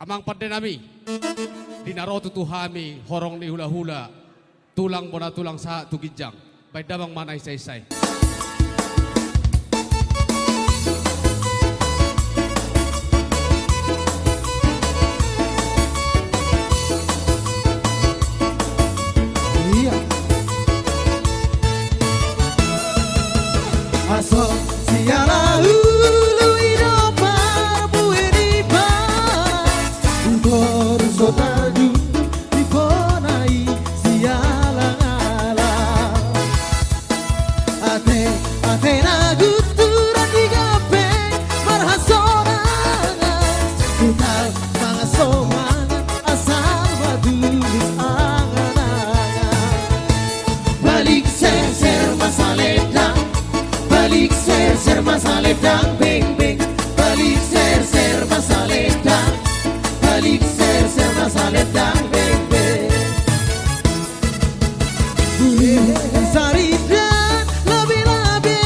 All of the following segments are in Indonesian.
Amang padenami, dinaroto tuhami, horong ni hula-hula, tulang bona tulang sa tugijang, bay damang manay say-say. Iya. Aso siala hulu idopa bueni pa Udor sotaju diponai siala ngala Ate na guturan digape marhasonanga Kutal mga somangan asal madulis angan-angan Balik ser masaledang Balik ser masaledang beng beng Balik ser masaledang Balik ser masaledang beng beng Saridan labi-labi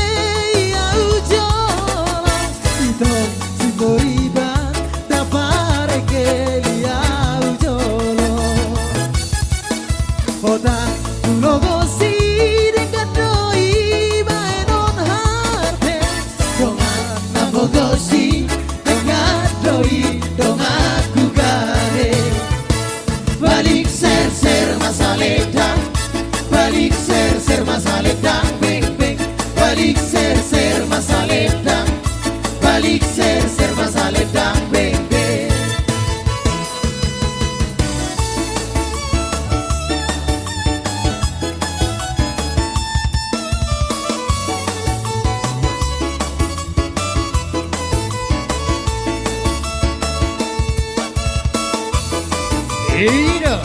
ya ujola Itong simoriban dapare ke ya ujolo Kota ulogosi dengan doi baenon harte Dongan nabogosi dengan doi dong aku gane Balik ser masaledang Balik ser masaledang beng beng Balik ser masaledang Balik ser masaledang beng beng Ida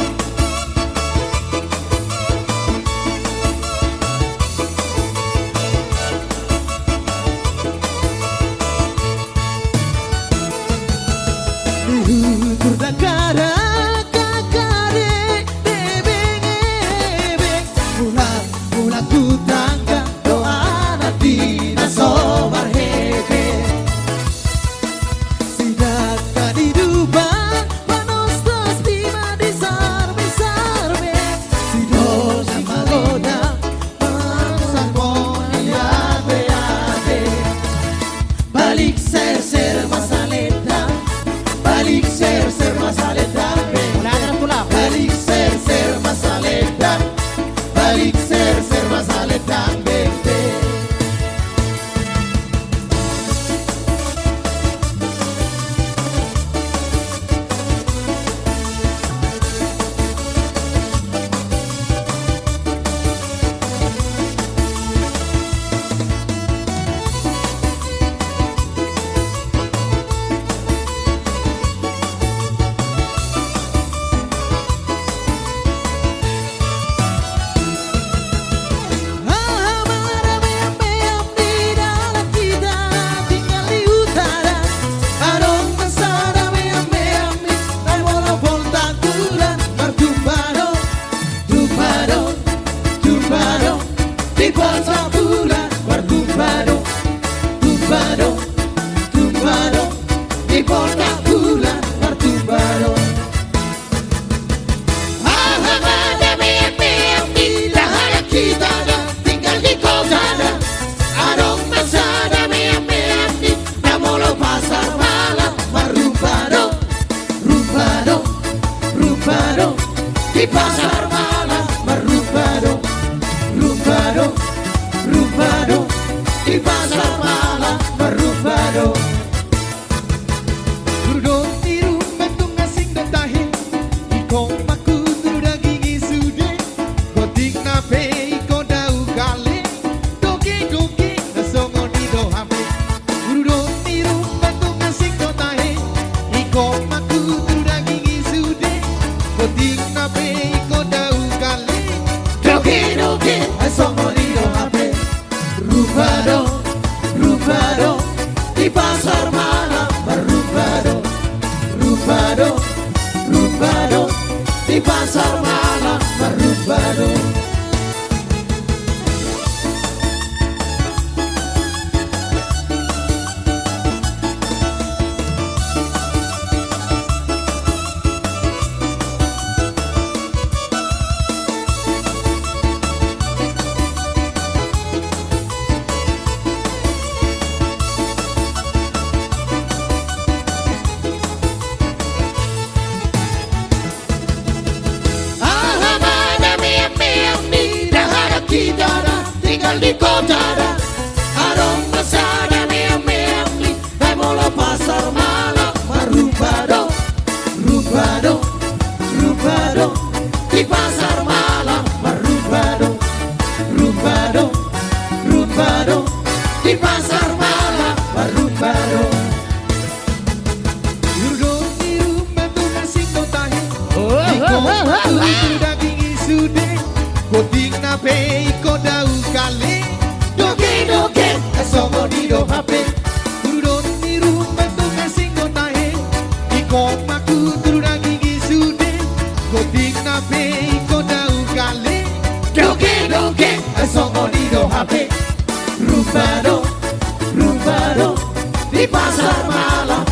Dihukur dakara kakare debeng ebeng Mula ku tangga doa nanti nasobar hebe Sidak kadiduban panos tos tima disar be Sido sama goda mangsa poni ade Balik ser masaledang Balik ser masaledang Balik ser masaledang Balik ser masaledang bebe Di pasar malam merubado, rubado Di pasar malam merubado Urudon tiru mentung asing datahin Iko maku tuda gigi sude Gotik nape iko dau kale Doki nasongo ni dohame Urudon tiru mentung asing datahin Iko maku tuda gigi sude Gotik nape iko dau kale Doki nasongo ni dohame Rubado Di pasar malam merubado Rubado Di pasar malam merubado sandal di kota arong masada meam-meam Hai molo pasar malam Rubado, rubado, rubado Di pasar malam Rubado, rubado, rubado Di pasar malam Rubado Duduk di rumah tukang singkong tahe Iko matu daging isude Koting nape iko dau kale Doge-doge Songo di do hape Duduk di rumah tukang singkong tahe Iko maku daging isude Koting nape iko dau kale Doge-doge Songo di do hape Rubado, rubado Di pasar malam